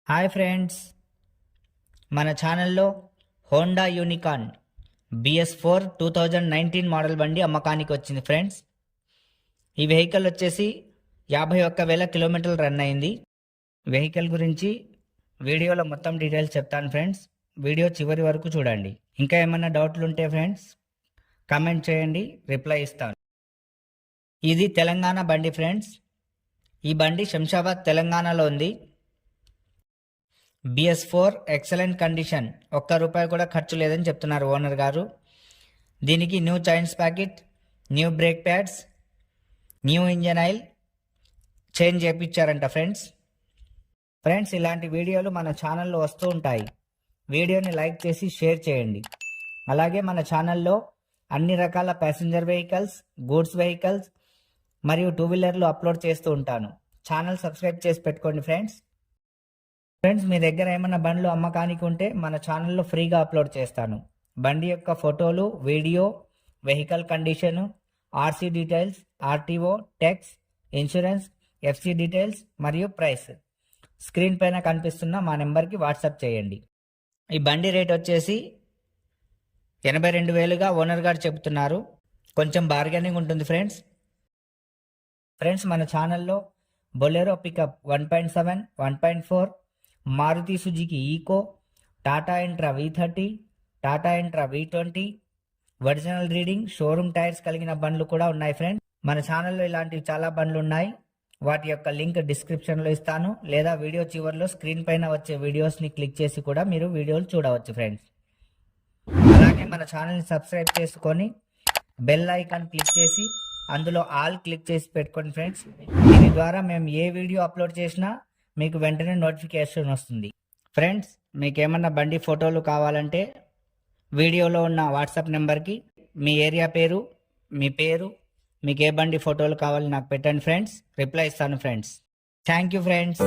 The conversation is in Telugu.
హాయ్ ఫ్రెండ్స్, మన ఛానల్లో హోండా యూనికార్న్ BS4 2019 మోడల్ బండి అమ్మకానికి వచ్చింది ఫ్రెండ్స్. ఈ వెహికల్ వచ్చేసి 51,000 కిలోమీటర్లు రన్ అయింది. వెహికల్ గురించి వీడియోలో మొత్తం డీటెయిల్స్ చెప్తాను ఫ్రెండ్స్. వీడియో చివరి వరకు చూడండి. ఇంకా ఏమైనా డౌట్లు ఉంటే ఫ్రెండ్స్ కామెంట్ చేయండి, రిప్లై ఇస్తాను. ఇది తెలంగాణ బండి ఫ్రెండ్స్. ఈ బండి శంషాబాద్ తెలంగాణలో ఉంది. BS4 ఎక్సలెంట్ కండిషన్, ₹1 కూడా ఖర్చు లేదని చెప్తున్నారు ఓనర్ గారు. దీనికి new chains packet, new brake pads, new engine oil change చేయించారంట ఫ్రెండ్స్ ఇలాంటి వీడియోలు మన ఛానల్లో వస్తూ ఉంటాయి. వీడియోని లైక్ చేసి షేర్ చేయండి. అలాగే మన ఛానల్లో అన్ని రకాల ప్యాసింజర్ వెహికల్స్, గూడ్స్ వెహికల్స్ మరియు 2 వీలర్లు అప్లోడ్ చేస్తూ ఉంటాను. ఛానల్ సబ్స్క్రైబ్ చేసి పెట్టుకోండి ఫ్రెండ్స్. మీ దగ్గర ఏమైనా బండ్లు అమ్మకానికి ఉంటే మన ఛానల్లో ఫ్రీగా అప్లోడ్ చేస్తాను. బండి యొక్క ఫోటోలు, video, vehicle condition, RC details, RTO, tax, insurance, FC details మరియు ప్రైస్ స్క్రీన్ పైన కనిపిస్తున్న మా నెంబర్కి వాట్సాప్ చేయండి. ఈ బండి రేట్ వచ్చేసి 82,000గా ఓనర్ గారు చెబుతున్నారు. కొంచెం బార్గెనింగ్ ఉంటుంది ఫ్రెండ్స్. మన ఛానల్లో Bolero pickup 1.7, 1.4, Maruti Suzuki Eeco, Tata Intra V30, Tata Intra V20, original reading, showroom tyres కలిగిన బండ్లు కూడా ఉన్నాయి ఫ్రెండ్స్. మన ఛానల్లో ఇలాంటివి చాలా బండ్లు ఉన్నాయి. వాటి యొక్క లింక్ డిస్క్రిప్షన్లో ఇస్తాను, లేదా వీడియో చివరిలో స్క్రీన్ పైన వచ్చే వీడియోస్ని క్లిక్ చేసి కూడా మీరు వీడియోలు చూడవచ్చు ఫ్రెండ్స్. అలాగే మన ఛానల్ని సబ్స్క్రైబ్ చేసుకొని బెల్ ఐకాన్ క్లిక్ చేసి అందులో ఆల్ క్లిక్ చేసి పెట్టుకోండి ఫ్రెండ్స్. దీని ద్వారా మేము ఏ వీడియో అప్లోడ్ చేసినా మీకు వెంటనే నోటిఫికేషన్ వస్తుంది. ఫ్రెండ్స్, మీకు ఏమన్నా బండి ఫోటోలు కావాలంటే వీడియోలో ఉన్న వాట్సాప్ నెంబర్కి మీ ఏరియా పేరు, మీ పేరు, మీకు ఏ బండి ఫోటోలు కావాలో నాకు పెట్టండి ఫ్రెండ్స్. రిప్లై ఇస్తాను ఫ్రెండ్స్. Thank you friends.